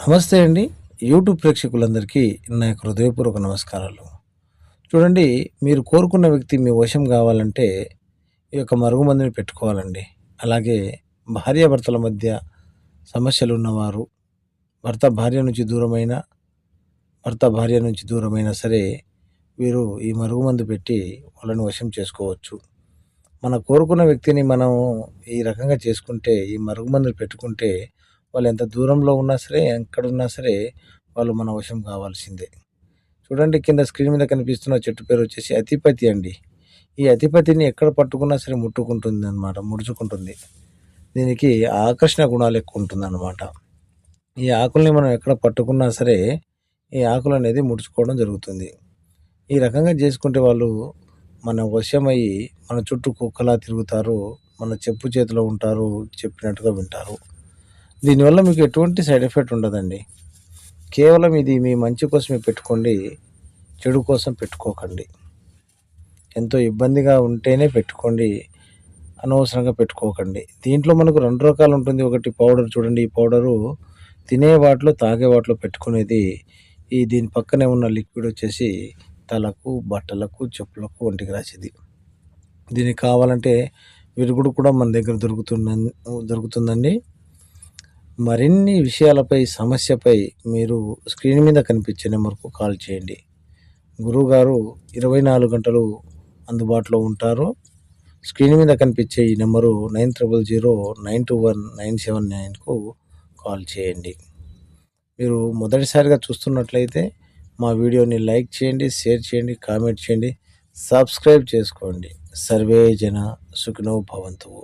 నమస్తే అండి. యూట్యూబ్ ప్రేక్షకులందరికీ నా యొక్క హృదయపూర్వక నమస్కారాలు. చూడండి, మీరు కోరుకున్న వ్యక్తి మీ వశం గావాలంటే ఈ యొక్క మరుగుమందుని పెట్టుకోవాలండి. అలాగే భార్యాభర్తల మధ్య సమస్యలున్నవారు, భర్త భార్య నుంచి దూరమైన, భర్త భార్య నుంచి దూరమైనా సరే వీరు ఈ మరుగుమందు పెట్టి వాళ్ళని వశం చేసుకోవచ్చు. మన కోరుకున్న వ్యక్తిని మనం ఈ రకంగా చేసుకుంటే, ఈ మరుగుమందులు పెట్టుకుంటే వాళ్ళు ఎంత దూరంలో ఉన్నా సరే, ఎక్కడున్నా సరే వాళ్ళు మన వశం కావాల్సిందే. చూడండి, కింద స్క్రీన్ మీద కనిపిస్తున్న చెట్టు పేరు వచ్చేసి అతిపతి అండి. ఈ అతిపతిని ఎక్కడ పట్టుకున్నా సరే ముట్టుకుంటుందనమాట, ముడుచుకుంటుంది. దీనికి ఆకర్షణ గుణాలు ఎక్కువ ఉంటుందన్నమాట. ఈ ఆకుల్ని మనం ఎక్కడ పట్టుకున్నా సరే ఈ ఆకులనేది ముడుచుకోవడం జరుగుతుంది. ఈ రకంగా చేసుకుంటే వాళ్ళు మన వశమయ్యి మన చుట్టూ కుక్కలా తిరుగుతారు. మన చెప్పు చేతిలో ఉంటారు, చెప్పినట్టుగా వింటారు. దీనివల్ల మీకు ఎటువంటి సైడ్ ఎఫెక్ట్ ఉండదండి. కేవలం ఇది మీ మంచి కోసమే పెట్టుకోండి. చెడు కోసం పెట్టుకోకండి. ఎంతో ఇబ్బందిగా ఉంటేనే పెట్టుకోండి. అనవసరంగా పెట్టుకోకండి. దీంట్లో మనకు 2 రకాలు ఉంటుంది. ఒకటి పౌడర్ చూడండి. ఈ పౌడరు తినే వాటిలో, తాగే వాటిలో పెట్టుకునేది. దీని పక్కనే ఉన్న లిక్విడ్ వచ్చేసి తలకు, బట్టలకు, చెప్పులకు, ఒంటికి రాసేది. దీనికి కావాలంటే విరుగుడు కూడా మన దగ్గర దొరుకుతుందండి. మరిన్ని విషయాలపై, సమస్యపై మీరు స్క్రీన్ మీద కనిపించే నెంబర్కు కాల్ చేయండి. గురువుగారు 24 గంటలు అందుబాటులో ఉంటారు. స్క్రీన్ మీద కనిపించే ఈ నెంబరు 9009219799కు కాల్ చేయండి. మీరు మొదటిసారిగా చూస్తున్నట్లయితే మా వీడియోని లైక్ చేయండి, షేర్ చేయండి, కామెంట్ చేయండి, సబ్స్క్రైబ్ చేసుకోండి. సర్వే జన సుఖినో భవంతువు.